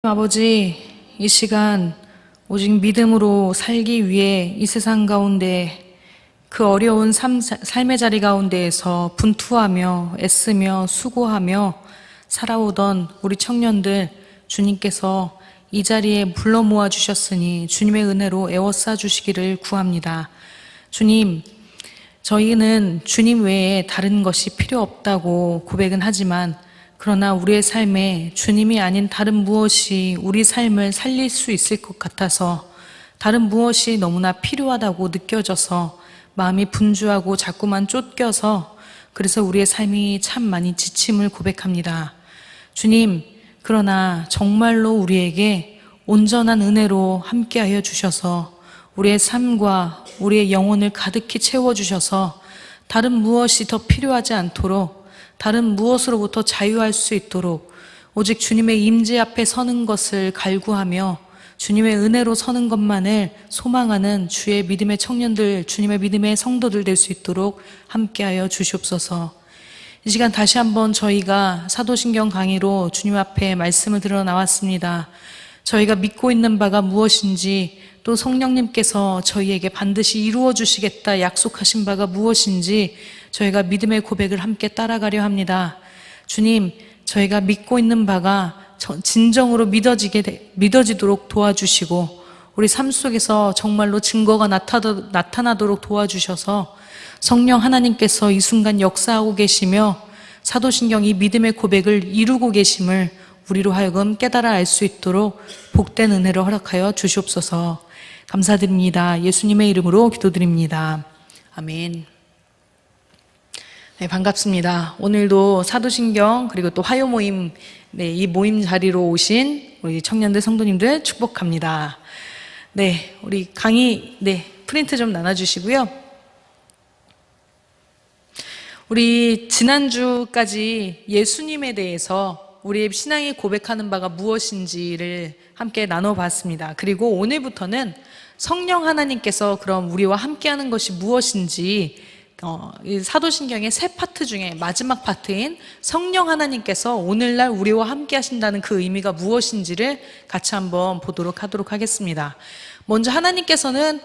아버지, 이 시간 오직 믿음으로 살기 위해 이 세상 가운데 그 어려운 삶의 자리 가운데에서 분투하며 애쓰며 수고하며 살아오던 우리 청년들 주님께서 이 자리에 불러 모아 주셨으니 주님의 은혜로 에워싸 주시기를 구합니다. 주님, 저희는 주님 외에 다른 것이 필요 없다고 고백은 하지만 그러나 우리의 삶에 주님이 아닌 다른 무엇이 우리 삶을 살릴 수 있을 것 같아서 다른 무엇이 너무나 필요하다고 느껴져서 마음이 분주하고 자꾸만 쫓겨서 그래서 우리의 삶이 참 많이 지침을 고백합니다. 주님, 그러나 정말로 우리에게 온전한 은혜로 함께하여 주셔서 우리의 삶과 우리의 영혼을 가득히 채워주셔서 다른 무엇이 더 필요하지 않도록 다른 무엇으로부터 자유할 수 있도록 오직 주님의 임재 앞에 서는 것을 갈구하며 주님의 은혜로 서는 것만을 소망하는 주의 믿음의 청년들, 주님의 믿음의 성도들 될 수 있도록 함께하여 주시옵소서. 이 시간 다시 한번 저희가 사도신경 강의로 주님 앞에 말씀을 들어 나왔습니다. 저희가 믿고 있는 바가 무엇인지 또 성령님께서 저희에게 반드시 이루어 주시겠다 약속하신 바가 무엇인지 저희가 믿음의 고백을 함께 따라가려 합니다. 주님, 저희가 믿고 있는 바가 진정으로 믿어지도록 도와주시고 우리 삶 속에서 정말로 증거가 나타나도록 도와주셔서 성령 하나님께서 이 순간 역사하고 계시며 사도신경 이 믿음의 고백을 이루고 계심을 우리로 하여금 깨달아 알 수 있도록 복된 은혜를 허락하여 주시옵소서. 감사드립니다. 예수님의 이름으로 기도드립니다. 아멘. 네, 반갑습니다. 오늘도 사도신경 그리고 또 화요 모임, 이 모임 자리로 오신 우리 청년들 성도님들 축복합니다. 네, 우리 강의, 프린트 좀 나눠주시고요. 우리 지난주까지 예수님에 대해서 우리의 신앙이 고백하는 바가 무엇인지를 함께 나눠봤습니다. 그리고 오늘부터는 성령 하나님께서 그럼 우리와 함께하는 것이 무엇인지 이 사도신경의 세 파트 중에 마지막 파트인 성령 하나님께서 오늘날 우리와 함께 하신다는 그 의미가 무엇인지를 같이 한번 보도록 하도록 하겠습니다. 먼저 하나님께서는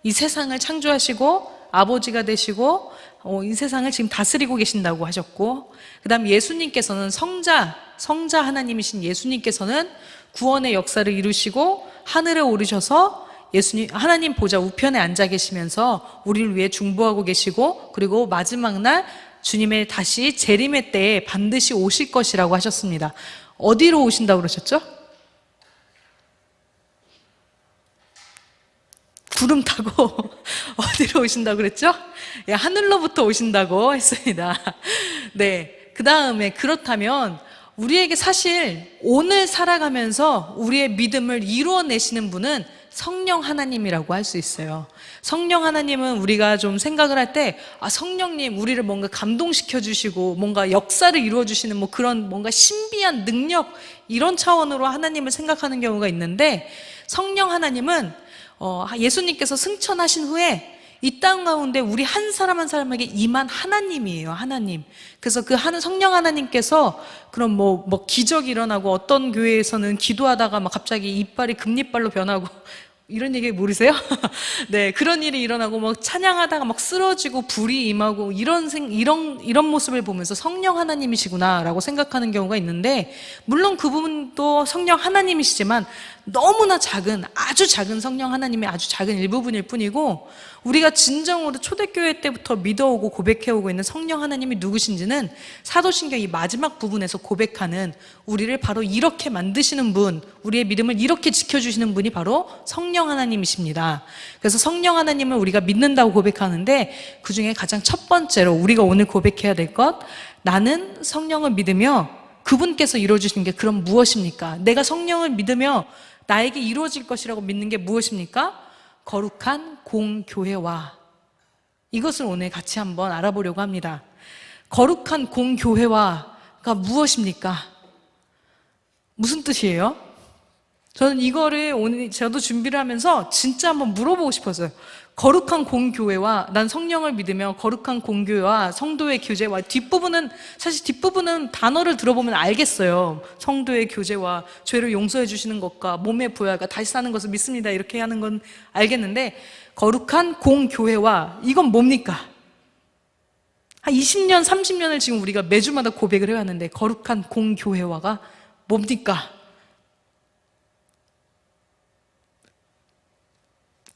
이 세상을 창조하시고 아버지가 되시고 이 세상을 지금 다스리고 계신다고 하셨고, 그 다음 예수님께서는 성자 하나님이신 예수님께서는 구원의 역사를 이루시고 하늘에 오르셔서 하나님 보좌 우편에 앉아 계시면서 우리를 위해 중보하고 계시고, 그리고 마지막 날 주님의 다시 재림의 때에 반드시 오실 것이라고 하셨습니다. 어디로 오신다고 그러셨죠? 구름 타고 어디로 오신다고 그랬죠? 하늘로부터 오신다고 했습니다. 네, 그 다음에 그렇다면 우리에게 사실 오늘 살아가면서 우리의 믿음을 이루어내시는 분은 성령 하나님이라고 할 수 있어요. 성령 하나님은 우리가 좀 생각을 할 때 성령님 우리를 뭔가 감동시켜 주시고 뭔가 역사를 이루어 주시는 뭐 그런 뭔가 신비한 능력, 이런 차원으로 하나님을 생각하는 경우가 있는데, 성령 하나님은 예수님께서 승천하신 후에 이 땅 가운데 우리 한 사람 한 사람에게 임한 하나님이에요. 하나님. 그래서 그 성령 하나님께서 그럼 뭐 기적이 일어나고, 어떤 교회에서는 기도하다가 막 갑자기 이빨이 금리빨로 변하고 이런 얘기 모르세요? 네, 그런 일이 일어나고 막 찬양하다가 막 쓰러지고 불이 임하고 이런 모습을 보면서 성령 하나님이시구나라고 생각하는 경우가 있는데, 물론 그분도 성령 하나님이시지만 너무나 아주 작은 성령 하나님의 아주 작은 일부분일 뿐이고, 우리가 진정으로 초대교회 때부터 믿어오고 고백해오고 있는 성령 하나님이 누구신지는 사도신경 이 마지막 부분에서 고백하는, 우리를 바로 이렇게 만드시는 분, 우리의 믿음을 이렇게 지켜주시는 분이 바로 성령 하나님이십니다. 그래서 성령 하나님을 우리가 믿는다고 고백하는데, 그 중에 가장 첫 번째로 우리가 오늘 고백해야 될 것, 나는 성령을 믿으며 그분께서 이루어주시는 게 그럼 무엇입니까? 내가 성령을 믿으며 나에게 이루어질 것이라고 믿는 게 무엇입니까? 거룩한 공교회와, 이것을 오늘 같이 한번 알아보려고 합니다. 거룩한 공교회와가 무엇입니까? 무슨 뜻이에요? 저는 이거를 오늘 저도 준비를 하면서 진짜 한번 물어보고 싶었어요. 거룩한 공교회와 난 성령을 믿으며 거룩한 공교회와 성도의 교제와 사실 뒷부분은 단어를 들어보면 알겠어요. 성도의 교제와 죄를 용서해 주시는 것과 몸의 부활과 다시 사는 것을 믿습니다. 이렇게 하는 건 알겠는데 거룩한 공교회와 이건 뭡니까? 한 20년, 30년을 지금 우리가 매주마다 고백을 해왔는데 거룩한 공교회와가 뭡니까?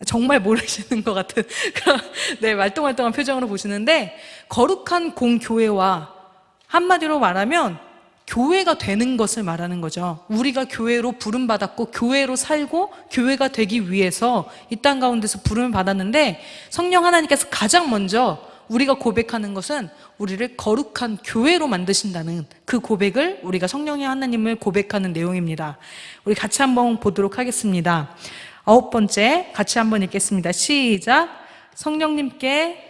정말 모르시는 것 같은 그런 말똥말똥한 표정으로 보시는데 거룩한 공교회와 한마디로 말하면 교회가 되는 것을 말하는 거죠. 우리가 교회로 부름받았고 교회로 살고 교회가 되기 위해서 이 땅 가운데서 부름을 받았는데 성령 하나님께서 가장 먼저 우리가 고백하는 것은 우리를 거룩한 교회로 만드신다는 그 고백을 우리가 성령의 하나님을 고백하는 내용입니다. 우리 같이 한번 보도록 하겠습니다. 9번째 같이 한번 읽겠습니다. 시작. 성령님께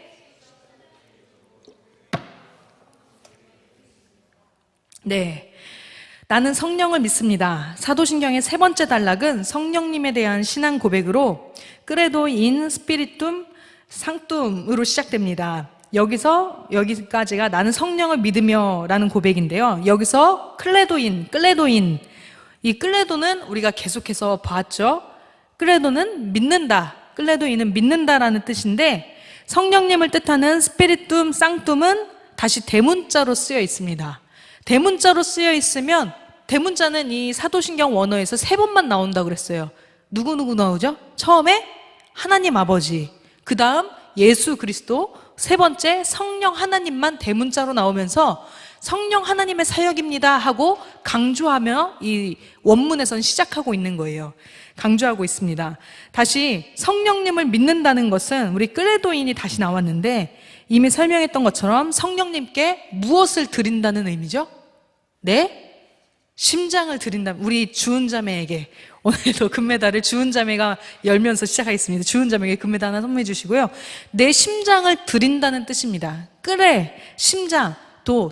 나는 성령을 믿습니다. 사도신경의 3번째 단락은 성령님에 대한 신앙 고백으로 크레도 인 스피리툼 상툼으로 시작됩니다. 여기까지가 나는 성령을 믿으며 라는 고백인데요. 여기서 클레도인 이 클레도는 우리가 계속해서 봤죠. 클레도는 믿는다, 클레도인은 믿는다라는 뜻인데 성령님을 뜻하는 스피리툼 쌍툼은 다시 대문자로 쓰여 있습니다. 대문자로 쓰여 있으면 대문자는 이 사도신경 원어에서 3번만 나온다고 그랬어요. 누구 나오죠? 처음에 하나님 아버지, 그 다음 예수 그리스도, 3번째 성령 하나님만 대문자로 나오면서 성령 하나님의 사역입니다 하고 강조하며 이 원문에선 시작하고 있는 거예요. 강조하고 있습니다. 다시 성령님을 믿는다는 것은 우리 클레도인이 다시 나왔는데 이미 설명했던 것처럼 성령님께 무엇을 드린다는 의미죠? 심장을 드린다. 우리 주은자매에게 오늘도 금메달을 주은자매가 열면서 시작하겠습니다. 주은자매에게 금메달 하나 선물해 주시고요. 내 심장을 드린다는 뜻입니다. 심장,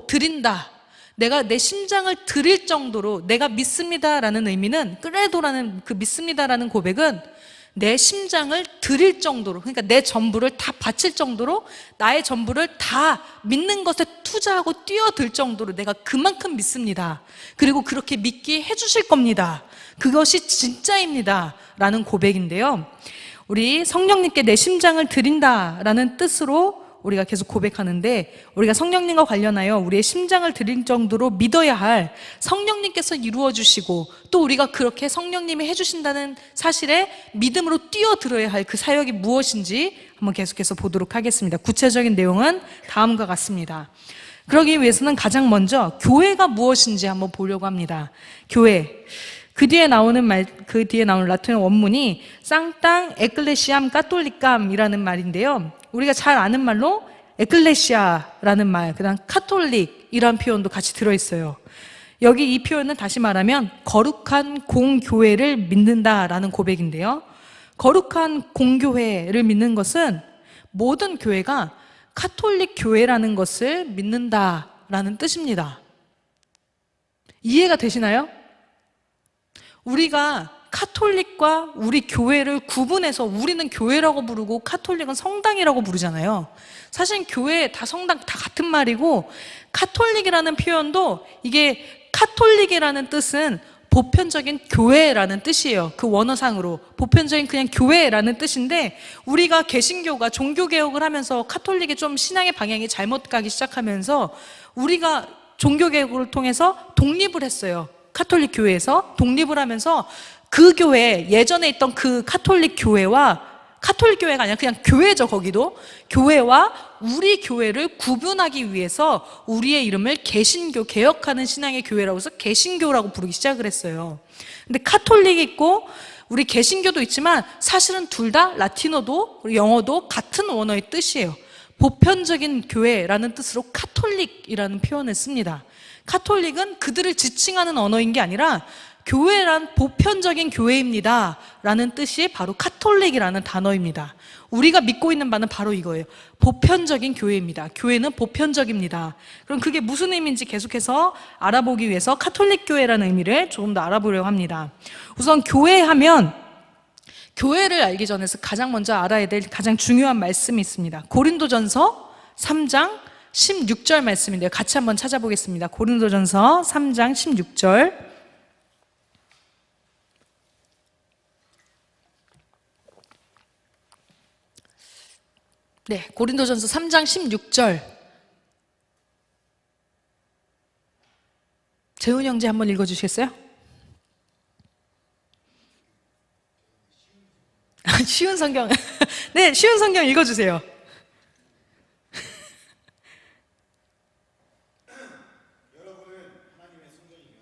드린다. 내가 내 심장을 드릴 정도로 내가 믿습니다라는 의미는 크레도라는 그 믿습니다라는 고백은 내 심장을 드릴 정도로, 그러니까 내 전부를 다 바칠 정도로 나의 전부를 다 믿는 것에 투자하고 뛰어들 정도로 내가 그만큼 믿습니다. 그리고 그렇게 믿게 해주실 겁니다. 그것이 진짜입니다 라는 고백인데요, 우리 성령님께 내 심장을 드린다라는 뜻으로 우리가 계속 고백하는데, 우리가 성령님과 관련하여 우리의 심장을 드릴 정도로 믿어야 할 성령님께서 이루어 주시고 또 우리가 그렇게 성령님이 해주신다는 사실에 믿음으로 뛰어들어야 할 그 사역이 무엇인지 한번 계속해서 보도록 하겠습니다. 구체적인 내용은 다음과 같습니다. 그러기 위해서는 가장 먼저 교회가 무엇인지 한번 보려고 합니다. 교회, 그 뒤에 나오는 라틴어 원문이 쌍땅 에클레시암 카톨리캄이라는 말인데요, 우리가 잘 아는 말로 에클레시아라는 말, 그다음 카톨릭이라는 표현도 같이 들어있어요. 여기 이 표현은 다시 말하면 거룩한 공교회를 믿는다라는 고백인데요, 거룩한 공교회를 믿는 것은 모든 교회가 카톨릭 교회라는 것을 믿는다라는 뜻입니다. 이해가 되시나요? 우리가 카톨릭과 우리 교회를 구분해서 우리는 교회라고 부르고 카톨릭은 성당이라고 부르잖아요. 사실 교회 다 성당 다 같은 말이고, 카톨릭이라는 표현도 이게 카톨릭이라는 뜻은 보편적인 교회라는 뜻이에요. 그 원어상으로 보편적인 그냥 교회라는 뜻인데, 우리가 개신교가 종교개혁을 하면서 카톨릭의 좀 신앙의 방향이 잘못 가기 시작하면서 우리가 종교개혁을 통해서 독립을 했어요. 카톨릭 교회에서 독립을 하면서 그 교회, 예전에 있던 그 카톨릭 교회와, 카톨릭 교회가 아니라 그냥 교회죠, 거기도 교회와 우리 교회를 구분하기 위해서 우리의 이름을 개신교, 개혁하는 신앙의 교회라고 해서 개신교라고 부르기 시작을 했어요. 근데 카톨릭이 있고 우리 개신교도 있지만 사실은 둘 다 라틴어도 영어도 같은 원어의 뜻이에요. 보편적인 교회라는 뜻으로 카톨릭이라는 표현을 씁니다. 카톨릭은 그들을 지칭하는 언어인 게 아니라 교회란 보편적인 교회입니다 라는 뜻이 바로 카톨릭이라는 단어입니다. 우리가 믿고 있는 바는 바로 이거예요. 보편적인 교회입니다. 교회는 보편적입니다. 그럼 그게 무슨 의미인지 계속해서 알아보기 위해서 카톨릭 교회라는 의미를 조금 더 알아보려고 합니다. 우선 교회 하면 교회를 알기 전에서 가장 먼저 알아야 될 가장 중요한 말씀이 있습니다. 고린도전서 3장 16절 말씀인데요. 같이 한번 찾아보겠습니다. 고린도전서 3장 16절. 네, 고린도전서 3장 16절. 재훈 형제 한번 읽어주시겠어요? 쉬운 성경. 네, 쉬운 성경 읽어주세요. 여러분은 하나님의 성전이며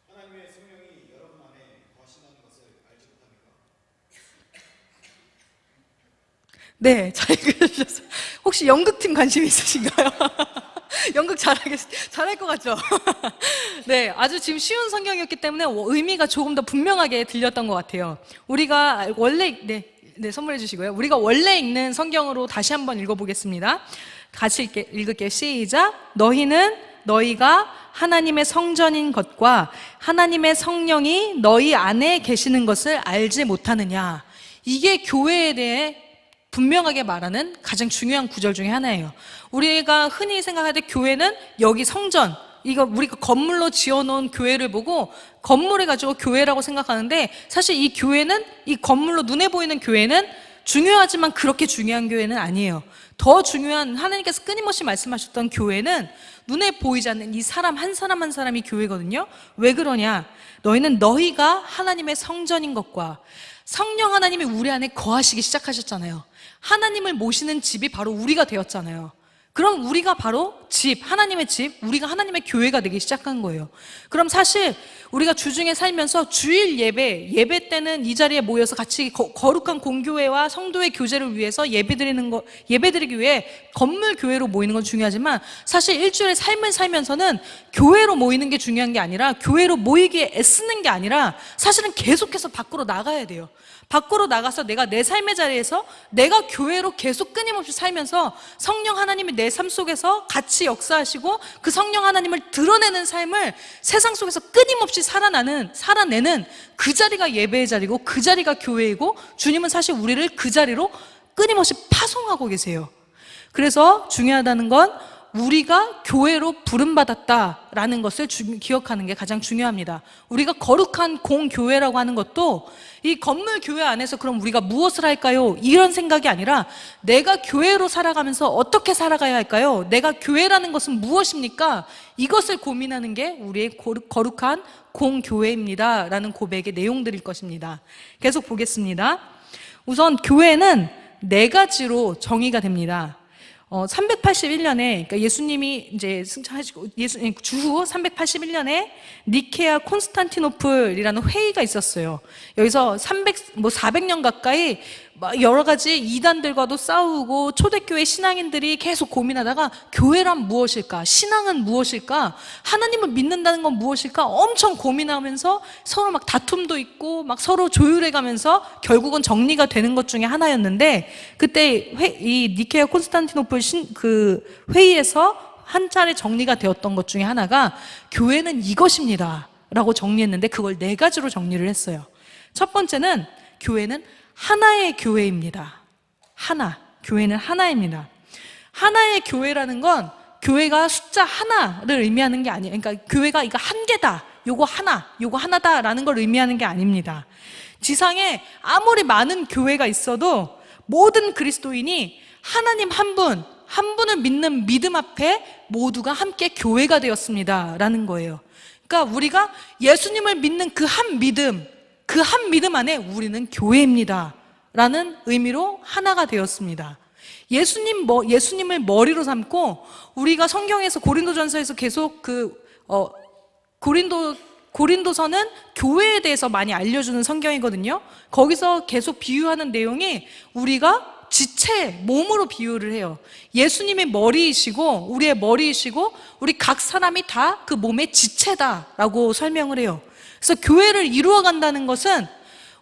하나님의 성령이 여러분 안에 거하신다는 것을 알지 못합니까? 네, 잘 읽으셨어요. 혹시 연극팀 관심 있으신가요? 연극 잘할 것 같죠? 네, 아주 지금 쉬운 성경이었기 때문에 의미가 조금 더 분명하게 들렸던 것 같아요. 우리가 원래, 네, 선물해 주시고요. 우리가 원래 읽는 성경으로 다시 한번 읽어보겠습니다. 같이 읽을게요. 시작. 너희가 하나님의 성전인 것과 하나님의 성령이 너희 안에 계시는 것을 알지 못하느냐. 이게 교회에 대해 분명하게 말하는 가장 중요한 구절 중에 하나예요. 우리가 흔히 생각할 때 교회는 여기 성전, 이거 우리가 건물로 지어놓은 교회를 보고 건물을 가지고 교회라고 생각하는데, 사실 이 교회는, 이 건물로 눈에 보이는 교회는 중요하지만 그렇게 중요한 교회는 아니에요. 더 중요한, 하나님께서 끊임없이 말씀하셨던 교회는 눈에 보이지 않는 이 사람 한 사람 한 사람이 교회거든요. 왜 그러냐? 너희가 하나님의 성전인 것과 성령 하나님이 우리 안에 거하시기 시작하셨잖아요. 하나님을 모시는 집이 바로 우리가 되었잖아요. 그럼 우리가 바로 집, 하나님의 집, 우리가 하나님의 교회가 되기 시작한 거예요. 그럼 사실 우리가 주중에 살면서 주일 예배 때는 이 자리에 모여서 같이 거룩한 공교회와 성도의 교제를 위해서 예배드리기 위해 건물 교회로 모이는 건 중요하지만, 사실 일주일의 삶을 살면서는 교회로 모이는 게 중요한 게 아니라, 교회로 모이기에 애쓰는 게 아니라 사실은 계속해서 밖으로 나가야 돼요. 밖으로 나가서 내가 내 삶의 자리에서 내가 교회로 계속 끊임없이 살면서 성령 하나님이 내 삶 속에서 같이 역사하시고 그 성령 하나님을 드러내는 삶을 세상 속에서 끊임없이 살아내는 그 자리가 예배의 자리고, 그 자리가 교회이고, 주님은 사실 우리를 그 자리로 끊임없이 파송하고 계세요. 그래서 중요하다는 건 우리가 교회로 부름받았다라는 것을 기억하는 게 가장 중요합니다. 우리가 거룩한 공교회라고 하는 것도 이 건물 교회 안에서 그럼 우리가 무엇을 할까요? 이런 생각이 아니라, 내가 교회로 살아가면서 어떻게 살아가야 할까요? 내가 교회라는 것은 무엇입니까? 이것을 고민하는 게 우리의 거룩한 공교회입니다 라는 고백의 내용들일 것입니다. 계속 보겠습니다. 우선 교회는 4가지로 정의가 됩니다. 381년에, 그러니까 예수님이 이제 승천하시고 주후 381년에 니케아 콘스탄티노플이라는 회의가 있었어요. 여기서 400년 가까이 여러 가지 이단들과도 싸우고 초대교회 신앙인들이 계속 고민하다가 교회란 무엇일까? 신앙은 무엇일까? 하나님을 믿는다는 건 무엇일까? 엄청 고민하면서 서로 막 다툼도 있고 막 서로 조율해가면서 결국은 정리가 되는 것 중에 하나였는데, 그때 이 니케아 콘스탄티노플 그 회의에서 한 차례 정리가 되었던 것 중에 하나가 교회는 이것입니다 라고 정리했는데, 그걸 4가지로 정리를 했어요. 첫 번째는 교회는 하나의 교회입니다. 교회는 하나입니다. 하나의 교회라는 건 교회가 숫자 하나를 의미하는 게 아니에요. 그러니까 교회가 이거 한 개다, 요거 하나다라는 걸 의미하는 게 아닙니다. 지상에 아무리 많은 교회가 있어도 모든 그리스도인이 하나님 한 분을 믿는 믿음 앞에 모두가 함께 교회가 되었습니다 라는 거예요. 그러니까 우리가 예수님을 믿는 그 한 믿음 안에 우리는 교회입니다 라는 의미로 하나가 되었습니다. 예수님을 머리로 삼고, 우리가 성경에서 고린도전서에서 계속 고린도서는 교회에 대해서 많이 알려주는 성경이거든요. 거기서 계속 비유하는 내용이 우리가 지체, 몸으로 비유를 해요. 예수님의 머리이시고 우리의 머리이시고 우리 각 사람이 다 그 몸의 지체다라고 설명을 해요. 그래서 교회를 이루어 간다는 것은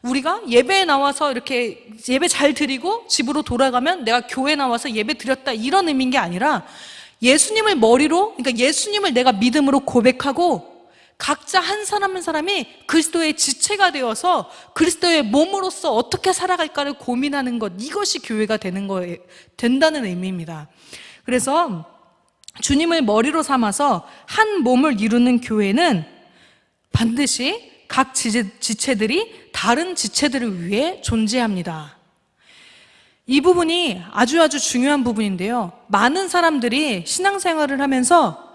우리가 예배에 나와서 이렇게 예배 잘 드리고 집으로 돌아가면 내가 교회 나와서 예배 드렸다 이런 의미인 게 아니라, 예수님을 머리로, 그러니까 예수님을 내가 믿음으로 고백하고 각자 한 사람 한 사람이 그리스도의 지체가 되어서 그리스도의 몸으로서 어떻게 살아갈까를 고민하는 것, 이것이 교회가 된다는 의미입니다. 그래서 주님을 머리로 삼아서 한 몸을 이루는 교회는 반드시 각 지체들이 다른 지체들을 위해 존재합니다. 이 부분이 아주 중요한 부분인데요. 많은 사람들이 신앙생활을 하면서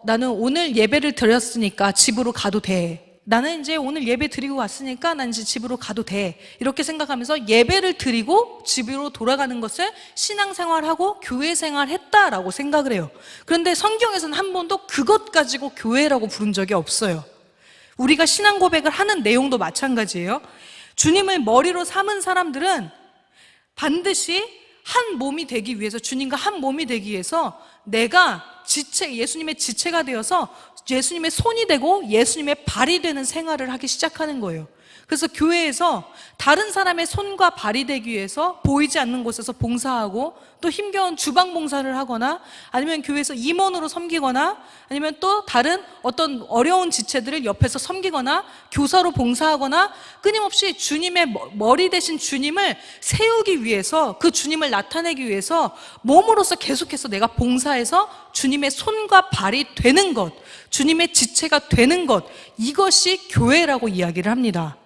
나는 오늘 예배를 드렸으니까 집으로 가도 돼. 나는 이제 오늘 예배 드리고 왔으니까 난 이제 집으로 가도 돼. 이렇게 생각하면서 예배를 드리고 집으로 돌아가는 것을 신앙생활하고 교회생활 했다라고 생각을 해요. 그런데 성경에서는 한 번도 그것 가지고 교회라고 부른 적이 없어요. 우리가 신앙 고백을 하는 내용도 마찬가지예요. 주님을 머리로 삼은 사람들은 반드시 한 몸이 되기 위해서, 주님과 한 몸이 되기 위해서 내가 예수님의 지체가 되어서 예수님의 손이 되고 예수님의 발이 되는 생활을 하기 시작하는 거예요. 그래서 교회에서 다른 사람의 손과 발이 되기 위해서 보이지 않는 곳에서 봉사하고, 또 힘겨운 주방 봉사를 하거나, 아니면 교회에서 임원으로 섬기거나, 아니면 또 다른 어떤 어려운 지체들을 옆에서 섬기거나, 교사로 봉사하거나, 끊임없이 주님의 머리 대신 주님을 세우기 위해서, 그 주님을 나타내기 위해서 몸으로서 계속해서 내가 봉사해서 주님의 손과 발이 되는 것, 주님의 지체가 되는 것, 이것이 교회라고 이야기를 합니다.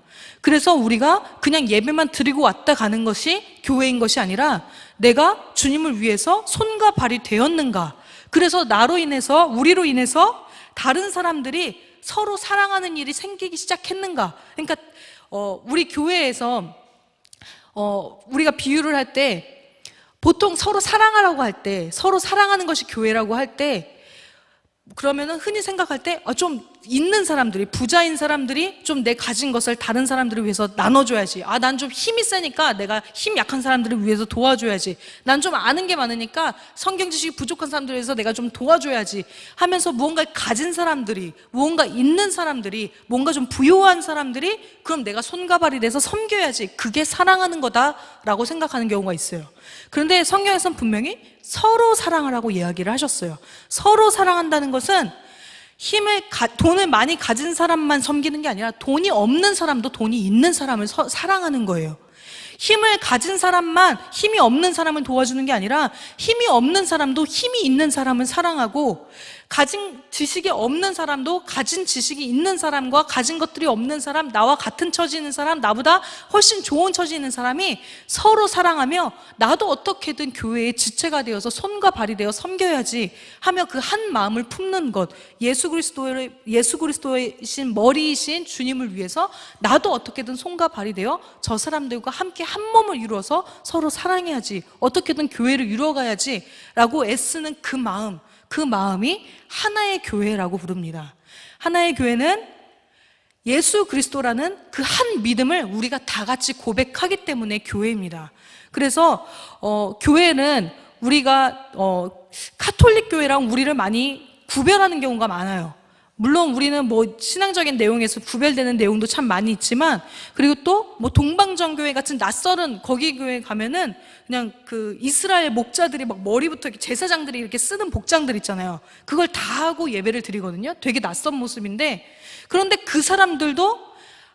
그래서 우리가 그냥 예배만 드리고 왔다 가는 것이 교회인 것이 아니라 내가 주님을 위해서 손과 발이 되었는가, 그래서 나로 인해서, 우리로 인해서 다른 사람들이 서로 사랑하는 일이 생기기 시작했는가. 그러니까 우리 교회에서 우리가 비유를 할 때 보통 서로 사랑하라고 할 때, 서로 사랑하는 것이 교회라고 할 때, 그러면은 흔히 생각할 때 좀 있는 사람들이, 부자인 사람들이 좀 내 가진 것을 다른 사람들을 위해서 나눠줘야지. 난 좀 힘이 세니까 내가 힘 약한 사람들을 위해서 도와줘야지. 난 좀 아는 게 많으니까 성경 지식이 부족한 사람들을 위해서 내가 좀 도와줘야지 하면서 무언가를 가진 사람들이, 무언가 있는 사람들이, 뭔가 좀 부유한 사람들이 그럼 내가 손과 발이 돼서 섬겨야지, 그게 사랑하는 거다라고 생각하는 경우가 있어요. 그런데 성경에서는 분명히 서로 사랑하라고 이야기를 하셨어요. 서로 사랑한다는 것은 돈을 많이 가진 사람만 섬기는 게 아니라 돈이 없는 사람도 돈이 있는 사람을 사랑하는 거예요. 힘을 가진 사람만 힘이 없는 사람을 도와주는 게 아니라 힘이 없는 사람도 힘이 있는 사람을 사랑하고, 가진 지식이 없는 사람도 가진 지식이 있는 사람과 가진 것들이 없는 사람, 나와 같은 처지에 있는 사람, 나보다 훨씬 좋은 처지에 있는 사람이 서로 사랑하며 나도 어떻게든 교회의 지체가 되어서 손과 발이 되어 섬겨야지 하며 그 한 마음을 품는 것, 예수 그리스도이신 머리이신 주님을 위해서 나도 어떻게든 손과 발이 되어 저 사람들과 함께 한 몸을 이루어서 서로 사랑해야지, 어떻게든 교회를 이루어가야지 라고 애쓰는 그 마음이 하나의 교회라고 부릅니다. 하나의 교회는 예수 그리스도라는 그 한 믿음을 우리가 다 같이 고백하기 때문에 교회입니다. 그래서 교회는 우리가 카톨릭 교회랑 우리를 많이 구별하는 경우가 많아요. 물론 우리는 신앙적인 내용에서 구별되는 내용도 참 많이 있지만, 그리고 또 동방정교회 같은 낯설은 거기 교회 가면은 그냥 그 이스라엘 목자들이 막 머리부터 이렇게 제사장들이 이렇게 쓰는 복장들 있잖아요. 그걸 다 하고 예배를 드리거든요. 되게 낯선 모습인데, 그런데 그 사람들도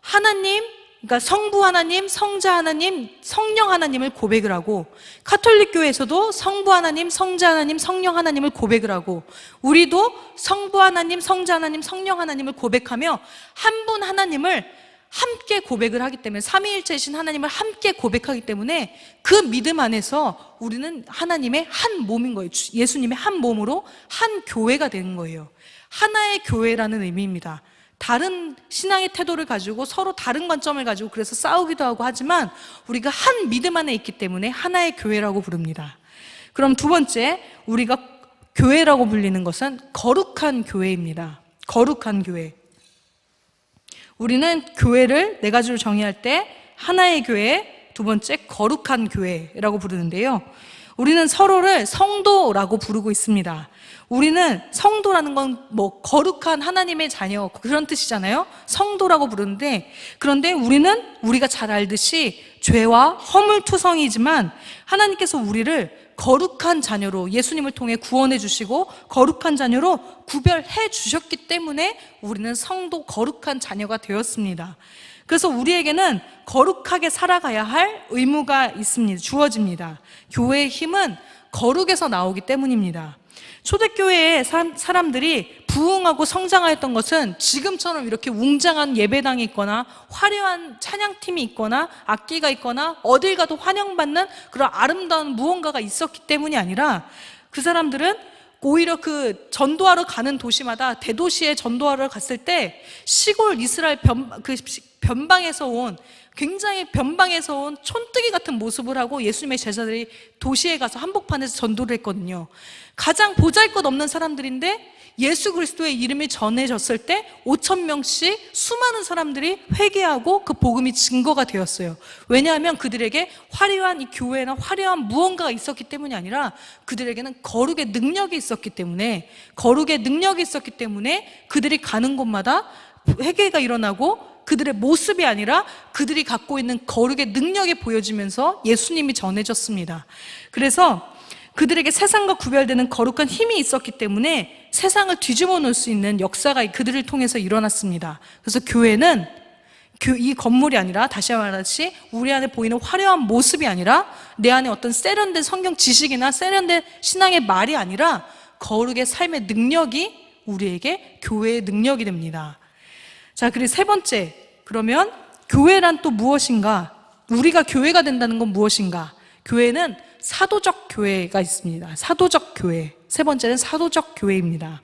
하나님, 그러니까 성부 하나님, 성자 하나님, 성령 하나님을 고백을 하고, 카톨릭 교회에서도 성부 하나님, 성자 하나님, 성령 하나님을 고백을 하고, 우리도 성부 하나님, 성자 하나님, 성령 하나님을 고백하며 한 분 하나님을 함께 고백을 하기 때문에, 삼위일체이신 하나님을 함께 고백하기 때문에 그 믿음 안에서 우리는 하나님의 한 몸인 거예요. 예수님의 한 몸으로 한 교회가 되는 거예요. 하나의 교회라는 의미입니다. 다른 신앙의 태도를 가지고 서로 다른 관점을 가지고 그래서 싸우기도 하고 하지만 우리가 한 믿음 안에 있기 때문에 하나의 교회라고 부릅니다. 그럼 두 번째, 우리가 교회라고 불리는 것은 거룩한 교회입니다. 거룩한 교회. 우리는 교회를 네 가지로 정의할 때 하나의 교회, 두 번째 거룩한 교회라고 부르는데요. 우리는 서로를 성도라고 부르고 있습니다. 우리는 성도라는 건 뭐 거룩한 하나님의 자녀 그런 뜻이잖아요. 성도라고 부르는데, 그런데 우리는 우리가 잘 알듯이 죄와 허물투성이지만 하나님께서 우리를 거룩한 자녀로 예수님을 통해 구원해 주시고 거룩한 자녀로 구별해 주셨기 때문에 우리는 성도 거룩한 자녀가 되었습니다. 그래서 우리에게는 거룩하게 살아가야 할 의무가 있습니다. 주어집니다. 교회의 힘은 거룩에서 나오기 때문입니다. 초대교회의 사람들이 부흥하고 성장하였던 것은 지금처럼 이렇게 웅장한 예배당이 있거나 화려한 찬양팀이 있거나 악기가 있거나 어딜 가도 환영받는 그런 아름다운 무언가가 있었기 때문이 아니라, 그 사람들은 오히려 그 전도하러 가는 도시마다 대도시에 전도하러 갔을 때 시골 이스라엘 변방에서 온, 굉장히 변방에서 온 촌뜨기 같은 모습을 하고 예수님의 제자들이 도시에 가서 한복판에서 전도를 했거든요. 가장 보잘것없는 사람들인데 예수 그리스도의 이름이 전해졌을 때 5,000명씩 수많은 사람들이 회개하고 그 복음이 증거가 되었어요. 왜냐하면 그들에게 화려한 이 교회나 화려한 무언가가 있었기 때문이 아니라 그들에게는 거룩의 능력이 있었기 때문에, 거룩의 능력이 있었기 때문에 그들이 가는 곳마다 회개가 일어나고 그들의 모습이 아니라 그들이 갖고 있는 거룩의 능력이 보여지면서 예수님이 전해졌습니다. 그래서 그들에게 세상과 구별되는 거룩한 힘이 있었기 때문에 세상을 뒤집어 놓을 수 있는 역사가 그들을 통해서 일어났습니다. 그래서 교회는 이 건물이 아니라, 다시 말하듯이 우리 안에 보이는 화려한 모습이 아니라, 내 안에 어떤 세련된 성경 지식이나 세련된 신앙의 말이 아니라 거룩의 삶의 능력이 우리에게 교회의 능력이 됩니다. 자, 그리고 세 번째, 그러면 교회란 또 무엇인가? 우리가 교회가 된다는 건 무엇인가? 교회는 사도적 교회가 있습니다. 사도적 교회. 세 번째는 사도적 교회입니다.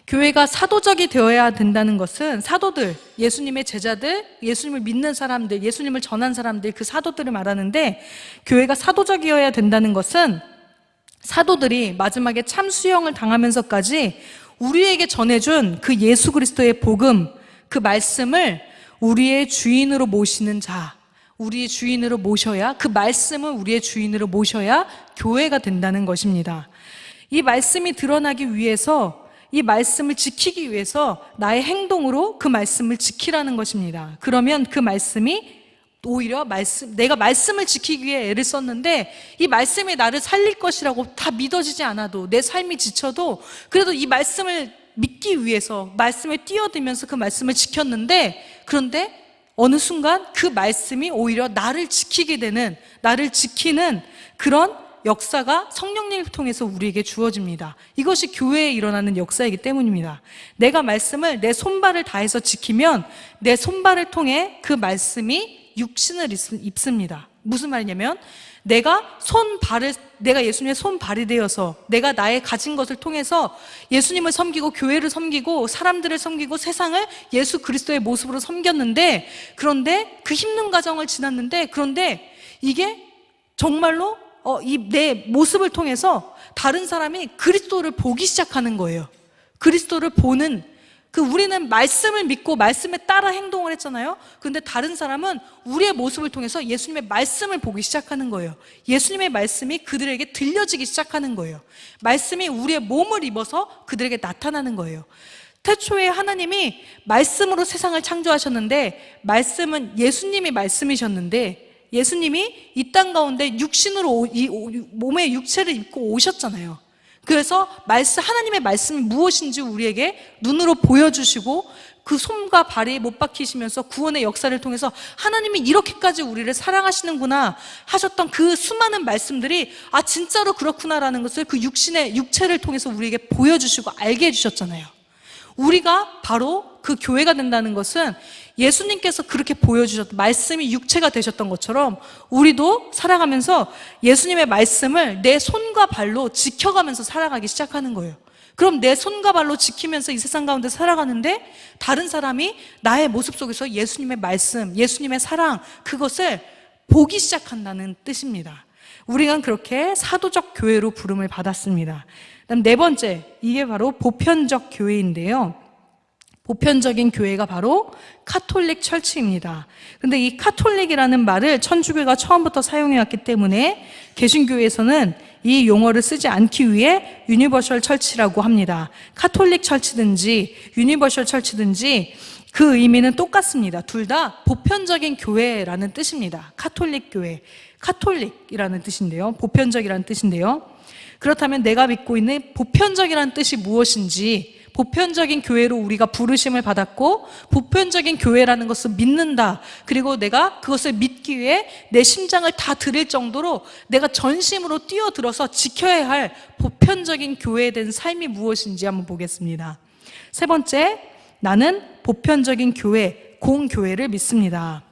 교회가 사도적이 되어야 된다는 것은 사도들, 예수님의 제자들, 예수님을 믿는 사람들, 예수님을 전한 사람들, 그 사도들을 말하는데, 교회가 사도적이어야 된다는 것은 사도들이 마지막에 참수형을 당하면서까지 우리에게 전해준 그 예수 그리스도의 복음, 그 말씀을 우리의 주인으로 모시는 자, 우리의 주인으로 모셔야, 그 말씀을 우리의 주인으로 모셔야 교회가 된다는 것입니다. 이 말씀이 드러나기 위해서, 이 말씀을 지키기 위해서 나의 행동으로 그 말씀을 지키라는 것입니다. 그러면 그 말씀이 오히려 내가 말씀을 지키기 위해 애를 썼는데 이 말씀이 나를 살릴 것이라고 다 믿어지지 않아도, 내 삶이 지쳐도 그래도 이 말씀을 믿기 위해서 말씀에 뛰어들면서 그 말씀을 지켰는데, 그런데 어느 순간 그 말씀이 오히려 나를 지키게 되는, 나를 지키는 그런 역사가 성령님을 통해서 우리에게 주어집니다. 이것이 교회에 일어나는 역사이기 때문입니다. 내가 말씀을 내 손발을 다해서 지키면 내 손발을 통해 그 말씀이 육신을 입습니다. 무슨 말이냐면, 내가 예수님의 손발이 되어서 내가 나의 가진 것을 통해서 예수님을 섬기고 교회를 섬기고 사람들을 섬기고 세상을 예수 그리스도의 모습으로 섬겼는데, 그런데 그 힘든 과정을 지났는데, 그런데 이게 정말로 내 모습을 통해서 다른 사람이 그리스도를 보기 시작하는 거예요. 그리스도를 보는, 우리는 말씀을 믿고 말씀에 따라 행동을 했잖아요. 그런데 다른 사람은 우리의 모습을 통해서 예수님의 말씀을 보기 시작하는 거예요. 예수님의 말씀이 그들에게 들려지기 시작하는 거예요. 말씀이 우리의 몸을 입어서 그들에게 나타나는 거예요. 태초에 하나님이 말씀으로 세상을 창조하셨는데, 말씀은 예수님이 말씀이셨는데, 예수님이 이 땅 가운데 육신으로 몸의 육체를 입고 오셨잖아요. 그래서 하나님의 말씀이 무엇인지 우리에게 눈으로 보여주시고 그 손과 발에 못 박히시면서 구원의 역사를 통해서 하나님이 이렇게까지 우리를 사랑하시는구나 하셨던 그 수많은 말씀들이 진짜로 그렇구나라는 것을 그 육체를 통해서 우리에게 보여주시고 알게 해주셨잖아요. 우리가 바로 그 교회가 된다는 것은 예수님께서 그렇게 보여주셨던 말씀이 육체가 되셨던 것처럼 우리도 살아가면서 예수님의 말씀을 내 손과 발로 지켜가면서 살아가기 시작하는 거예요. 그럼 내 손과 발로 지키면서 이 세상 가운데 살아가는데 다른 사람이 나의 모습 속에서 예수님의 말씀, 예수님의 사랑, 그것을 보기 시작한다는 뜻입니다. 우리가 그렇게 사도적 교회로 부름을 받았습니다. 그다음 네 번째, 이게 바로 보편적 교회인데요. 보편적인 교회가 바로 카톨릭 철치입니다. 근데 이 카톨릭이라는 말을 천주교가 처음부터 사용해왔기 때문에 개신교에서는 이 용어를 쓰지 않기 위해 유니버셜 철치라고 합니다. 카톨릭 철치든지 유니버셜 철치든지 그 의미는 똑같습니다. 둘 다 보편적인 교회라는 뜻입니다. 카톨릭 교회, 카톨릭이라는 뜻인데요. 보편적이라는 뜻인데요. 그렇다면 내가 믿고 있는 보편적이라는 뜻이 무엇인지, 보편적인 교회로 우리가 부르심을 받았고 보편적인 교회라는 것을 믿는다. 그리고 내가 그것을 믿기 위해 내 심장을 다 드릴 정도로 내가 전심으로 뛰어들어서 지켜야 할 보편적인 교회에 대한 삶이 무엇인지 한번 보겠습니다. 세 번째, 나는 보편적인 교회, 공교회를 믿습니다.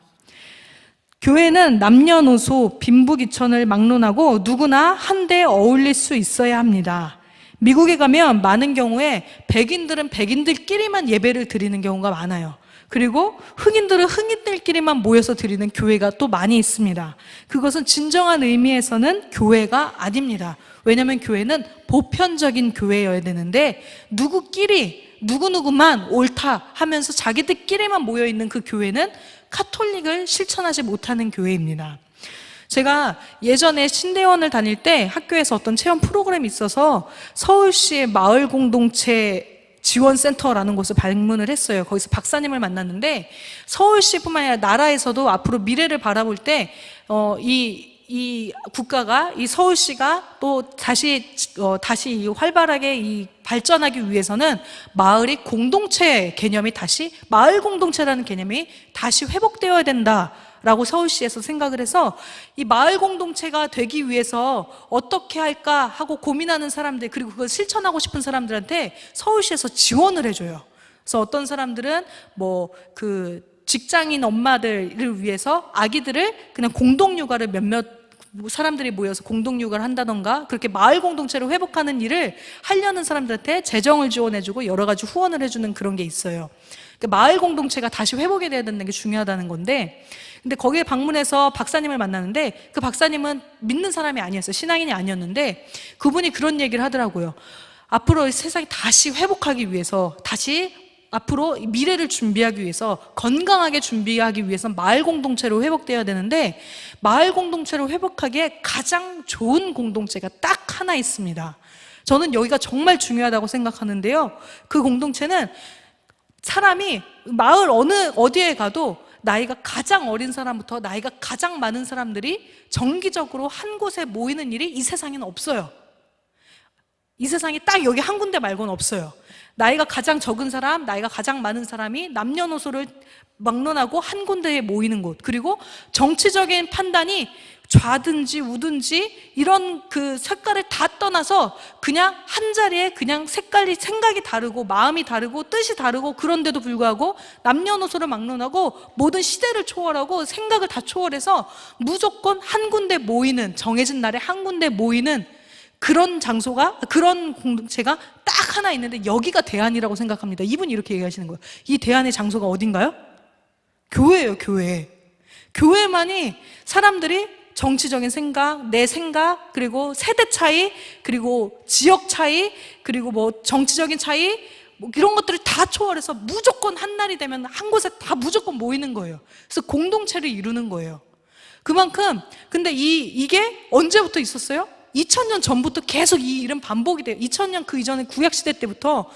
교회는 남녀노소, 빈부귀천을 막론하고 누구나 한데 어울릴 수 있어야 합니다. 미국에 가면 많은 경우에 백인들은 백인들끼리만 예배를 드리는 경우가 많아요. 그리고 흑인들은 흑인들끼리만 모여서 드리는 교회가 또 많이 있습니다. 그것은 진정한 의미에서는 교회가 아닙니다. 왜냐하면 교회는 보편적인 교회여야 되는데 누구누구만 옳다 하면서 자기들끼리만 모여있는 그 교회는 카톨릭을 실천하지 못하는 교회입니다. 제가 예전에 신대원을 다닐 때 학교에서 어떤 체험 프로그램이 있어서 서울시의 마을 공동체 지원센터라는 곳을 방문을 했어요. 거기서 박사님을 만났는데 서울시뿐만 아니라 나라에서도 앞으로 미래를 바라볼 때 이 국가가, 이 서울시가 또 다시 활발하게 발전하기 위해서는 마을이 공동체 개념이 마을 공동체라는 개념이 다시 회복되어야 된다라고 서울시에서 생각을 해서 이 마을 공동체가 되기 위해서 어떻게 할까 하고 고민하는 사람들, 그리고 그걸 실천하고 싶은 사람들한테 서울시에서 지원을 해줘요. 그래서 어떤 사람들은 직장인 엄마들을 위해서 아기들을 그냥 공동육아를 몇몇 사람들이 모여서 공동육아를 한다던가 그렇게 마을 공동체를 회복하는 일을 하려는 사람들한테 재정을 지원해주고 여러 가지 후원을 해주는 그런 게 있어요. 그러니까 마을 공동체가 다시 회복이 돼야 되는 게 중요하다는 건데, 근데 거기에 방문해서 박사님을 만났는데 그 박사님은 믿는 사람이 아니었어요. 신앙인이 아니었는데 그분이 그런 얘기를 하더라고요. 앞으로 세상이 다시 회복하기 위해서, 앞으로 미래를 준비하기 위해서, 건강하게 준비하기 위해서 마을 공동체로 회복되어야 되는데 마을 공동체로 회복하기에 가장 좋은 공동체가 딱 하나 있습니다. 저는 여기가 정말 중요하다고 생각하는데요. 그 공동체는 사람이 마을 어디에 가도 나이가 가장 어린 사람부터 나이가 가장 많은 사람들이 정기적으로 한 곳에 모이는 일이 이 세상에는 없어요. 이 세상에 딱 여기 한 군데 말고는 없어요. 나이가 가장 적은 사람, 나이가 가장 많은 사람이 남녀노소를 막론하고 한 군데에 모이는 곳, 그리고 정치적인 판단이 좌든지 우든지 이런 그 색깔을 다 떠나서 그냥 한 자리에 그냥 생각이 다르고 마음이 다르고 뜻이 다르고, 그런데도 불구하고 남녀노소를 막론하고 모든 시대를 초월하고 생각을 다 초월해서 무조건 한 군데 모이는, 정해진 날에 한 군데 모이는 그런 공동체가 딱 하나 있는데 여기가 대안이라고 생각합니다. 이분이 이렇게 얘기하시는 거예요. 이 대안의 장소가 어딘가요? 교회예요, 교회. 교회만이 사람들이 정치적인 생각, 내 생각, 그리고 세대 차이, 그리고 지역 차이, 그리고 정치적인 차이, 이런 것들을 다 초월해서 무조건 한 날이 되면 한 곳에 다 무조건 모이는 거예요. 그래서 공동체를 이루는 거예요. 그만큼, 근데 이게 언제부터 있었어요? 2000년 전부터 계속 이 일은 반복이 돼요. 2000년 그 이전에 구약시대 때부터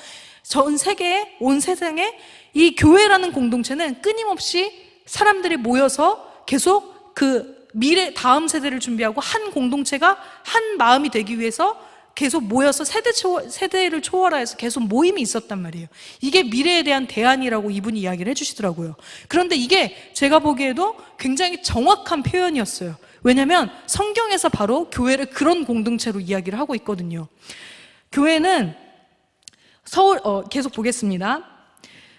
온 세상에 이 교회라는 공동체는 끊임없이 사람들이 모여서 계속 그 다음 세대를 준비하고 한 공동체가 한 마음이 되기 위해서 계속 모여서 세대를 초월해서 계속 모임이 있었단 말이에요. 이게 미래에 대한 대안이라고 이분이 이야기를 해주시더라고요. 그런데 이게 제가 보기에도 굉장히 정확한 표현이었어요. 왜냐하면 성경에서 바로 교회를 그런 공동체로 이야기를 하고 있거든요. 교회는 계속 보겠습니다.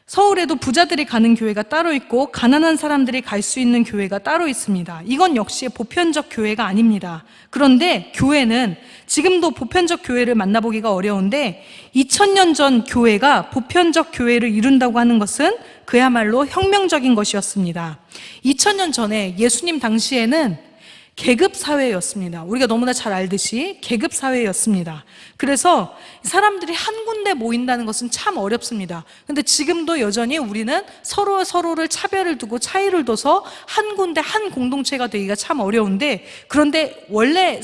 서울에도 부자들이 가는 교회가 따로 있고 가난한 사람들이 갈 수 있는 교회가 따로 있습니다. 이건 역시 보편적 교회가 아닙니다. 그런데 교회는 지금도 보편적 교회를 만나보기가 어려운데 2000년 전 교회가 보편적 교회를 이룬다고 하는 것은 그야말로 혁명적인 것이었습니다. 2000년 전에 예수님 당시에는 계급사회였습니다. 우리가 너무나 잘 알듯이 계급사회였습니다. 그래서 사람들이 한 군데 모인다는 것은 참 어렵습니다. 근데 지금도 여전히 우리는 서로를 차별을 두고 차이를 둬서 한 군데 한 공동체가 되기가 참 어려운데, 그런데 원래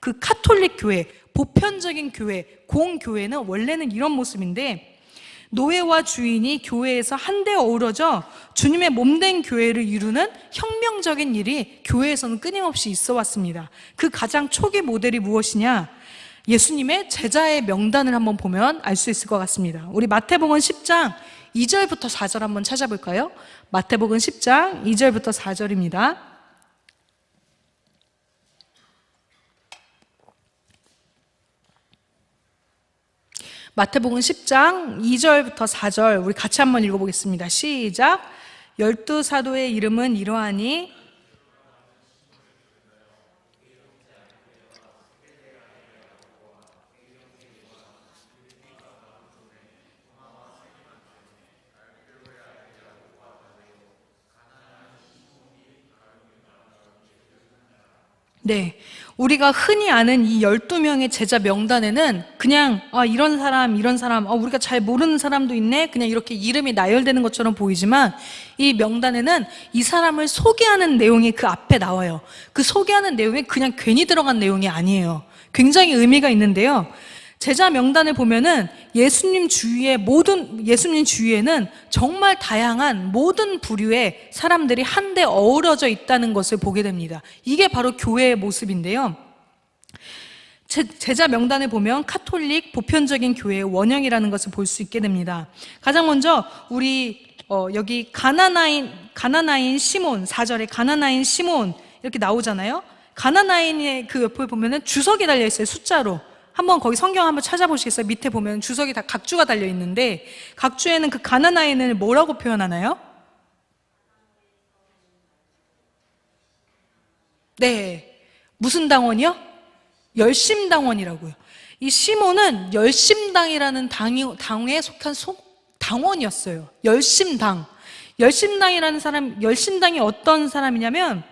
그 카톨릭 교회, 보편적인 교회, 공교회는 원래는 이런 모습인데, 노예와 주인이 교회에서 한데 어우러져 주님의 몸된 교회를 이루는 혁명적인 일이 교회에서는 끊임없이 있어 왔습니다. 그 가장 초기 모델이 무엇이냐? 예수님의 제자의 명단을 한번 보면 알 수 있을 것 같습니다. 우리 마태복음 10장 2절부터 4절 한번 찾아볼까요? 마태복음 10장 2절부터 4절입니다. 마태복음 10장 2절부터 4절 우리 같이 한번 읽어보겠습니다. 시작. 12사도의 이름은 이러하니 네, 우리가 흔히 아는 이 12명의 제자 명단에는 그냥 이런 사람 우리가 잘 모르는 사람도 있네, 그냥 이렇게 이름이 나열되는 것처럼 보이지만 이 명단에는 이 사람을 소개하는 내용이 그 앞에 나와요. 그 소개하는 내용이 그냥 괜히 들어간 내용이 아니에요. 굉장히 의미가 있는데요. 제자 명단을 보면은 예수님 주위에는 정말 다양한 모든 부류의 사람들이 한데 어우러져 있다는 것을 보게 됩니다. 이게 바로 교회의 모습인데요. 제자 명단을 보면 카톨릭 보편적인 교회의 원형이라는 것을 볼 수 있게 됩니다. 가장 먼저 우리 여기 가나나인 시몬, 4절에 가나나인 시몬 이렇게 나오잖아요. 가나나인의 그 옆에 보면은 주석이 달려 있어요. 숫자로. 한번 거기 성경 한번 찾아보시겠어요? 밑에 보면 주석이 다 각주가 달려 있는데 각주에는 그 가나나인을 뭐라고 표현하나요? 네, 무슨 당원이요? 열심당원이라고요. 이 시몬은 열심당이라는 당에 속한 당원이었어요. 열심당. 열심당이 어떤 사람이냐면,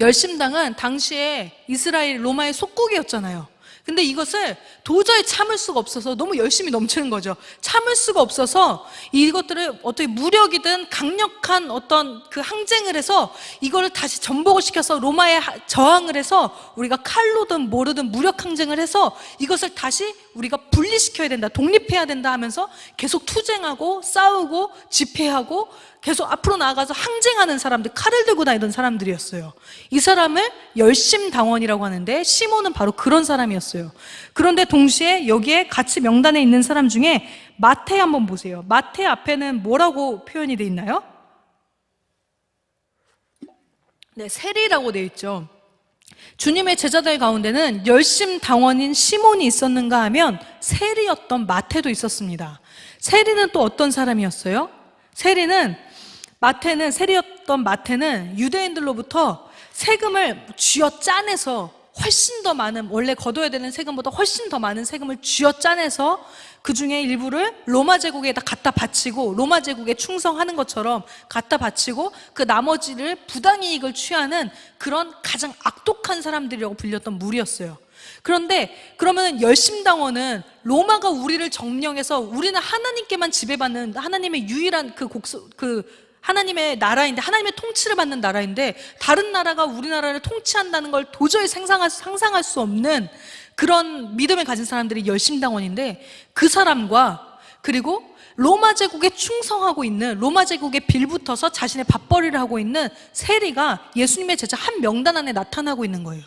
열심당은 당시에 이스라엘 로마의 속국이었잖아요. 근데 이것을 도저히 참을 수가 없어서 너무 열심히 넘치는 거죠. 참을 수가 없어서 이것들을 어떻게 무력이든 강력한 어떤 그 항쟁을 해서 이거를 다시 전복을 시켜서 로마에 저항을 해서 우리가 칼로든 뭐로든 무력 항쟁을 해서 이것을 다시 우리가 분리시켜야 된다, 독립해야 된다 하면서 계속 투쟁하고 싸우고 집회하고 계속 앞으로 나아가서 항쟁하는 사람들, 칼을 들고 다니던 사람들이었어요. 이 사람을 열심당원이라고 하는데 시몬은 바로 그런 사람이었어요. 그런데 동시에 여기에 같이 명단에 있는 사람 중에 마태 한번 보세요. 마태 앞에는 뭐라고 표현이 되어 있나요? 네, 세리라고 되어 있죠. 주님의 제자들 가운데는 열심당원인 시몬이 있었는가 하면 세리였던 마태도 있었습니다. 세리는 또 어떤 사람이었어요? 세리였던 마태는 유대인들로부터 세금을 쥐어 짜내서 훨씬 더 많은, 원래 거둬야 되는 세금보다 훨씬 더 많은 세금을 쥐어 짜내서 그 중에 일부를 로마 제국에다 갖다 바치고, 로마 제국에 충성하는 것처럼 갖다 바치고 그 나머지를 부당이익을 취하는 그런 가장 악독한 사람들이라고 불렸던 무리였어요. 그런데 그러면 열심당원은 로마가 우리를 점령해서 우리는 하나님께만 지배받는 하나님의 유일한 하나님의 나라인데, 하나님의 통치를 받는 나라인데 다른 나라가 우리나라를 통치한다는 걸 도저히 상상할 수 없는 그런 믿음을 가진 사람들이 열심당원인데, 그 사람과 그리고 로마 제국에 충성하고 있는, 로마 제국에 빌붙어서 자신의 밥벌이를 하고 있는 세리가 예수님의 제자 한 명단 안에 나타나고 있는 거예요.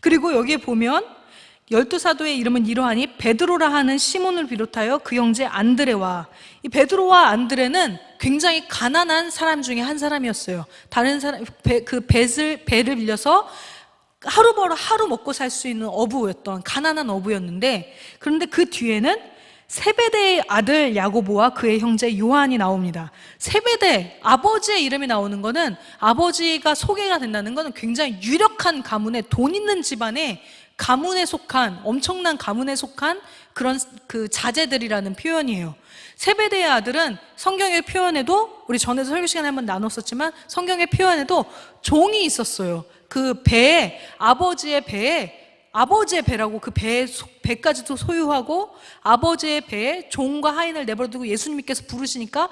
그리고 여기에 보면 12사도의 이름은 이러하니 베드로라 하는 시몬을 비롯하여 그 형제 안드레와, 이 베드로와 안드레는 굉장히 가난한 사람 중에 한 사람이었어요. 다른 사람, 배를 빌려서 하루 먹고 살 수 있는 어부였던, 가난한 어부였는데, 그런데 그 뒤에는 세베대의 아들 야고보와 그의 형제 요한이 나옵니다. 세베대, 아버지의 이름이 나오는 거는, 아버지가 소개가 된다는 거는 굉장히 유력한 가문에, 돈 있는 집안에 가문에 속한, 엄청난 가문에 속한 그런 그 자제들이라는 표현이에요. 세베대의 아들은 성경의 표현에도, 우리 전에도 설교 시간에 한번 나눴었지만 성경의 표현에도 종이 있었어요. 그 배에, 아버지의 배라고, 그 배까지도 소유하고 아버지의 배에 종과 하인을 내버려두고 예수님께서 부르시니까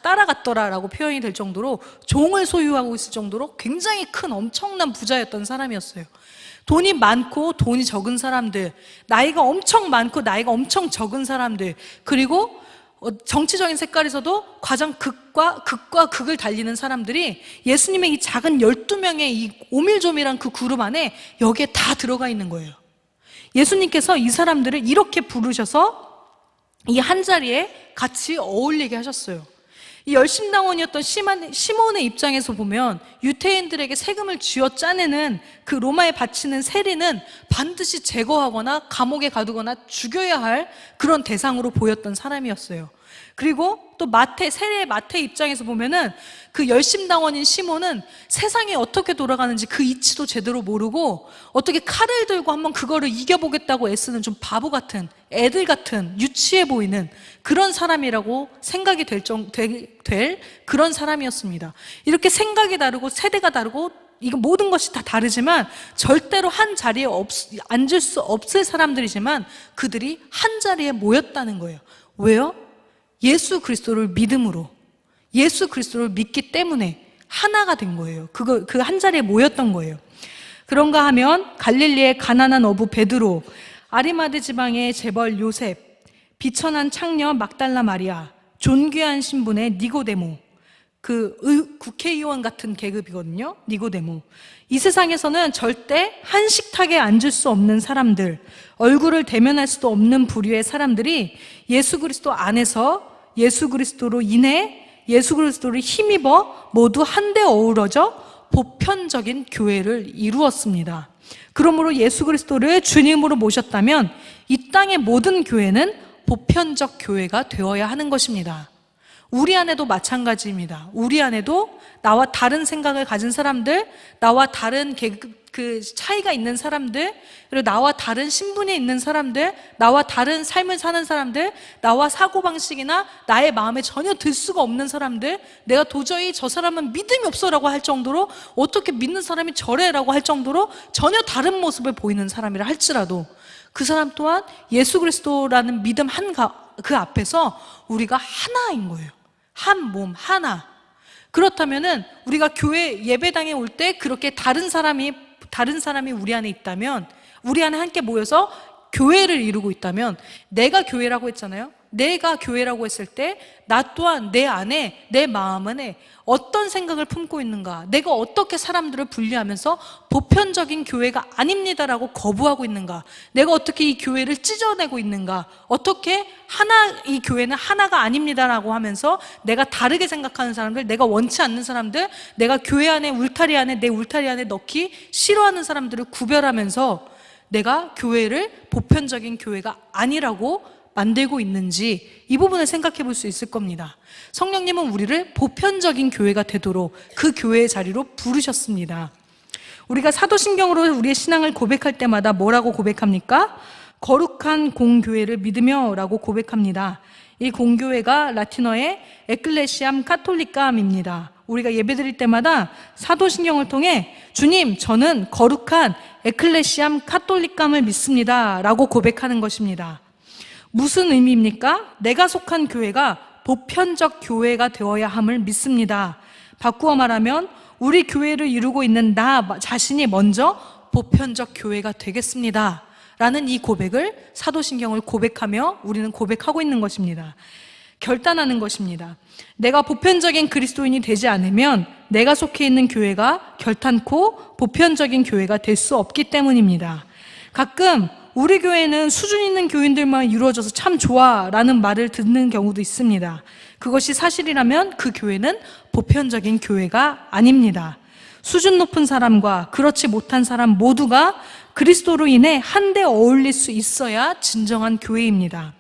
따라갔더라라고 표현이 될 정도로 종을 소유하고 있을 정도로 굉장히 큰 엄청난 부자였던 사람이었어요. 돈이 많고 돈이 적은 사람들, 나이가 엄청 많고 나이가 엄청 적은 사람들, 그리고 정치적인 색깔에서도 가장 극과 극을 달리는 사람들이 예수님의 이 작은 12명의 이 오밀조밀한 그 그룹 안에 여기에 다 들어가 있는 거예요. 예수님께서 이 사람들을 이렇게 부르셔서 이 한 자리에 같이 어울리게 하셨어요. 이 열심당원이었던 시몬의 입장에서 보면 유대인들에게 세금을 쥐어 짜내는 그 로마에 바치는 세리는 반드시 제거하거나 감옥에 가두거나 죽여야 할 그런 대상으로 보였던 사람이었어요. 그리고 또 세례 마태 입장에서 보면은 그 열심당원인 시몬은 세상이 어떻게 돌아가는지 그 이치도 제대로 모르고 어떻게 칼을 들고 한번 그거를 이겨보겠다고 애쓰는 좀 바보 같은, 애들 같은, 유치해 보이는 그런 사람이라고 생각이 될 그런 사람이었습니다. 이렇게 생각이 다르고 세대가 다르고 이거 모든 것이 다 다르지만 절대로 한 자리에 앉을 수 없을 사람들이지만 그들이 한 자리에 모였다는 거예요. 왜요? 예수 그리스도를 믿음으로, 예수 그리스도를 믿기 때문에 하나가 된 거예요. 그 한 자리에 모였던 거예요. 그런가 하면 갈릴리의 가난한 어부 베드로, 아리마대 지방의 재벌 요셉, 비천한 창녀 막달라 마리아, 존귀한 신분의 니고데모, 국회의원 같은 계급이거든요. 니고데모. 이 세상에서는 절대 한 식탁에 앉을 수 없는 사람들, 얼굴을 대면할 수도 없는 부류의 사람들이 예수 그리스도 안에서 예수 그리스도로 인해 예수 그리스도를 힘입어 모두 한데 어우러져 보편적인 교회를 이루었습니다. 그러므로 예수 그리스도를 주님으로 모셨다면 이 땅의 모든 교회는 보편적 교회가 되어야 하는 것입니다. 우리 안에도 마찬가지입니다. 우리 안에도 나와 다른 생각을 가진 사람들, 나와 다른 그 차이가 있는 사람들, 그리고 나와 다른 신분이 있는 사람들, 나와 다른 삶을 사는 사람들, 나와 사고방식이나 나의 마음에 전혀 들 수가 없는 사람들, 내가 도저히 저 사람은 믿음이 없어라고 할 정도로, 어떻게 믿는 사람이 저래라고 할 정도로 전혀 다른 모습을 보이는 사람이라 할지라도 그 사람 또한 예수 그리스도라는 믿음 그 앞에서 우리가 하나인 거예요. 한 몸, 하나. 그렇다면은 우리가 교회 예배당에 올 때 그렇게 다른 사람이 우리 안에 있다면, 우리 안에 함께 모여서 교회를 이루고 있다면, 내가 교회라고 했잖아요. 내가 교회라고 했을 때 나 또한 내 안에, 내 마음 안에 어떤 생각을 품고 있는가, 내가 어떻게 사람들을 분리하면서 보편적인 교회가 아닙니다라고 거부하고 있는가, 내가 어떻게 이 교회를 찢어내고 있는가, 어떻게 이 교회는 하나가 아닙니다라고 하면서 내가 다르게 생각하는 사람들, 내가 원치 않는 사람들, 내가 교회 안에 내 울타리 안에 넣기 싫어하는 사람들을 구별하면서 내가 교회를 보편적인 교회가 아니라고 만들고 있는지, 이 부분을 생각해 볼 수 있을 겁니다. 성령님은 우리를 보편적인 교회가 되도록 그 교회의 자리로 부르셨습니다. 우리가 사도신경으로 우리의 신앙을 고백할 때마다 뭐라고 고백합니까? 거룩한 공교회를 믿으며 라고 고백합니다. 이 공교회가 라틴어의 에클레시암 카톨리감입니다. 우리가 예배드릴 때마다 사도신경을 통해 주님, 저는 거룩한 에클레시암 카톨리감을 믿습니다 라고 고백하는 것입니다. 무슨 의미입니까? 내가 속한 교회가 보편적 교회가 되어야 함을 믿습니다. 바꾸어 말하면 우리 교회를 이루고 있는 나 자신이 먼저 보편적 교회가 되겠습니다 라는 이 고백을, 사도신경을 고백하며 우리는 고백하고 있는 것입니다. 결단하는 것입니다. 내가 보편적인 그리스도인이 되지 않으면 내가 속해 있는 교회가 결탄코 보편적인 교회가 될 수 없기 때문입니다. 가끔 우리 교회는 수준 있는 교인들만 이루어져서 참 좋아 라는 말을 듣는 경우도 있습니다. 그것이 사실이라면 그 교회는 보편적인 교회가 아닙니다. 수준 높은 사람과 그렇지 못한 사람 모두가 그리스도로 인해 한데 어울릴 수 있어야 진정한 교회입니다.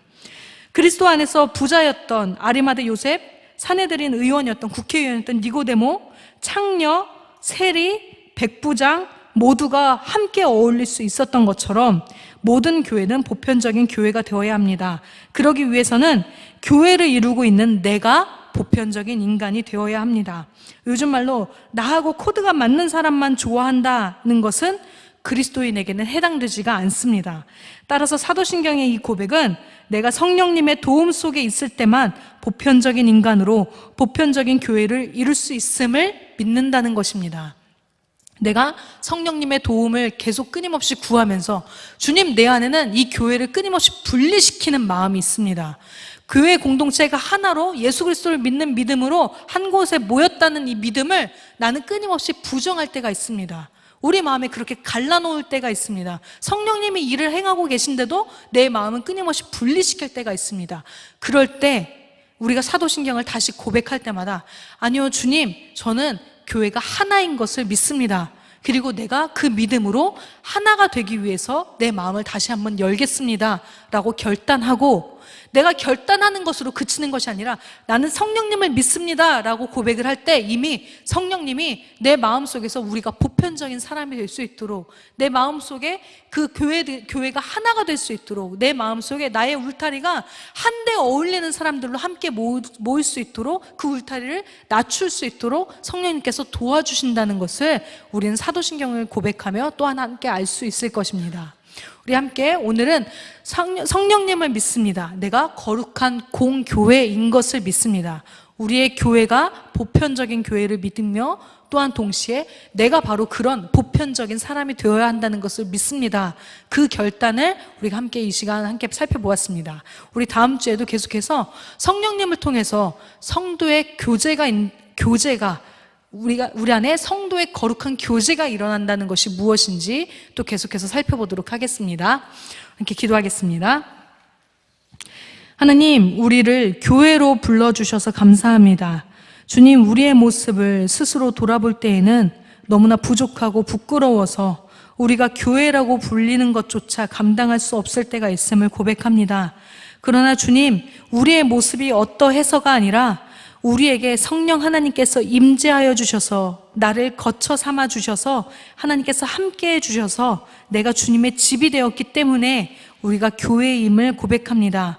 그리스도 안에서 부자였던 아리마대 요셉, 사내들인 의원이었던 국회의원이었던 니고데모, 창녀, 세리, 백부장 모두가 함께 어울릴 수 있었던 것처럼 모든 교회는 보편적인 교회가 되어야 합니다. 그러기 위해서는 교회를 이루고 있는 내가 보편적인 인간이 되어야 합니다. 요즘 말로 나하고 코드가 맞는 사람만 좋아한다는 것은 그리스도인에게는 해당되지가 않습니다. 따라서 사도신경의 이 고백은 내가 성령님의 도움 속에 있을 때만 보편적인 인간으로 보편적인 교회를 이룰 수 있음을 믿는다는 것입니다. 내가 성령님의 도움을 계속 끊임없이 구하면서 주님, 내 안에는 이 교회를 끊임없이 분리시키는 마음이 있습니다. 교회 공동체가 하나로 예수 그리스도를 믿는 믿음으로 한 곳에 모였다는 이 믿음을 나는 끊임없이 부정할 때가 있습니다. 우리 마음에 그렇게 갈라놓을 때가 있습니다. 성령님이 일을 행하고 계신데도 내 마음은 끊임없이 분리시킬 때가 있습니다. 그럴 때 우리가 사도신경을 다시 고백할 때마다 아니요, 주님, 저는 교회가 하나인 것을 믿습니다. 그리고 내가 그 믿음으로 하나가 되기 위해서 내 마음을 다시 한번 열겠습니다 라고 결단하고, 내가 결단하는 것으로 그치는 것이 아니라 나는 성령님을 믿습니다 라고 고백을 할 때 이미 성령님이 내 마음속에서 우리가 보편적인 사람이 될 수 있도록, 내 마음속에 그 교회가 하나가 될 수 있도록, 내 마음속에 나의 울타리가 한데 어울리는 사람들로 함께 모일 수 있도록, 그 울타리를 낮출 수 있도록 성령님께서 도와주신다는 것을 우리는 사도신경을 고백하며 또 하나 함께 알 수 있을 것입니다. 우리 함께 오늘은 성령님을 믿습니다. 내가 거룩한 공교회인 것을 믿습니다. 우리의 교회가 보편적인 교회를 믿으며 또한 동시에 내가 바로 그런 보편적인 사람이 되어야 한다는 것을 믿습니다. 그 결단을 우리가 함께 이 시간 함께 살펴보았습니다. 우리 다음 주에도 계속해서 성령님을 통해서 성도의 교제가 우리 안에 성도의 거룩한 교제가 일어난다는 것이 무엇인지 또 계속해서 살펴보도록 하겠습니다. 함께 기도하겠습니다. 하나님, 우리를 교회로 불러주셔서 감사합니다. 주님, 우리의 모습을 스스로 돌아볼 때에는 너무나 부족하고 부끄러워서 우리가 교회라고 불리는 것조차 감당할 수 없을 때가 있음을 고백합니다. 그러나 주님, 우리의 모습이 어떠해서가 아니라 우리에게 성령 하나님께서 임재하여 주셔서, 나를 거처 삼아 주셔서, 하나님께서 함께 해 주셔서 내가 주님의 집이 되었기 때문에 우리가 교회임을 고백합니다.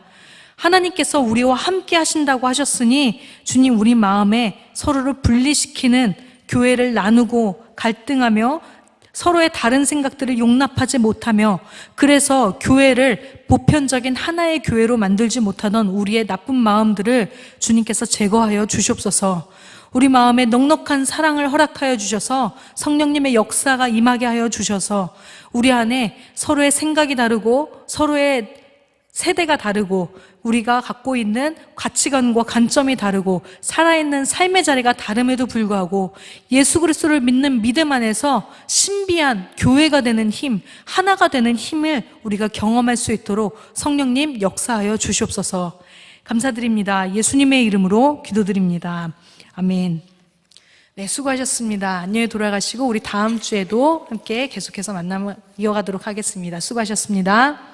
하나님께서 우리와 함께 하신다고 하셨으니 주님, 우리 마음에 서로를 분리시키는 교회를 나누고 갈등하며 서로의 다른 생각들을 용납하지 못하며, 그래서 교회를 보편적인 하나의 교회로 만들지 못하던 우리의 나쁜 마음들을 주님께서 제거하여 주시옵소서. 우리 마음에 넉넉한 사랑을 허락하여 주셔서 성령님의 역사가 임하게 하여 주셔서 우리 안에 서로의 생각이 다르고 서로의 세대가 다르고 우리가 갖고 있는 가치관과 관점이 다르고 살아있는 삶의 자리가 다름에도 불구하고 예수 그리스도를 믿는 믿음 안에서 신비한 교회가 되는 힘, 하나가 되는 힘을 우리가 경험할 수 있도록 성령님 역사하여 주시옵소서. 감사드립니다. 예수님의 이름으로 기도드립니다. 아멘. 네, 수고하셨습니다. 안녕히 돌아가시고 우리 다음 주에도 함께 계속해서 만남을 이어가도록 하겠습니다. 수고하셨습니다.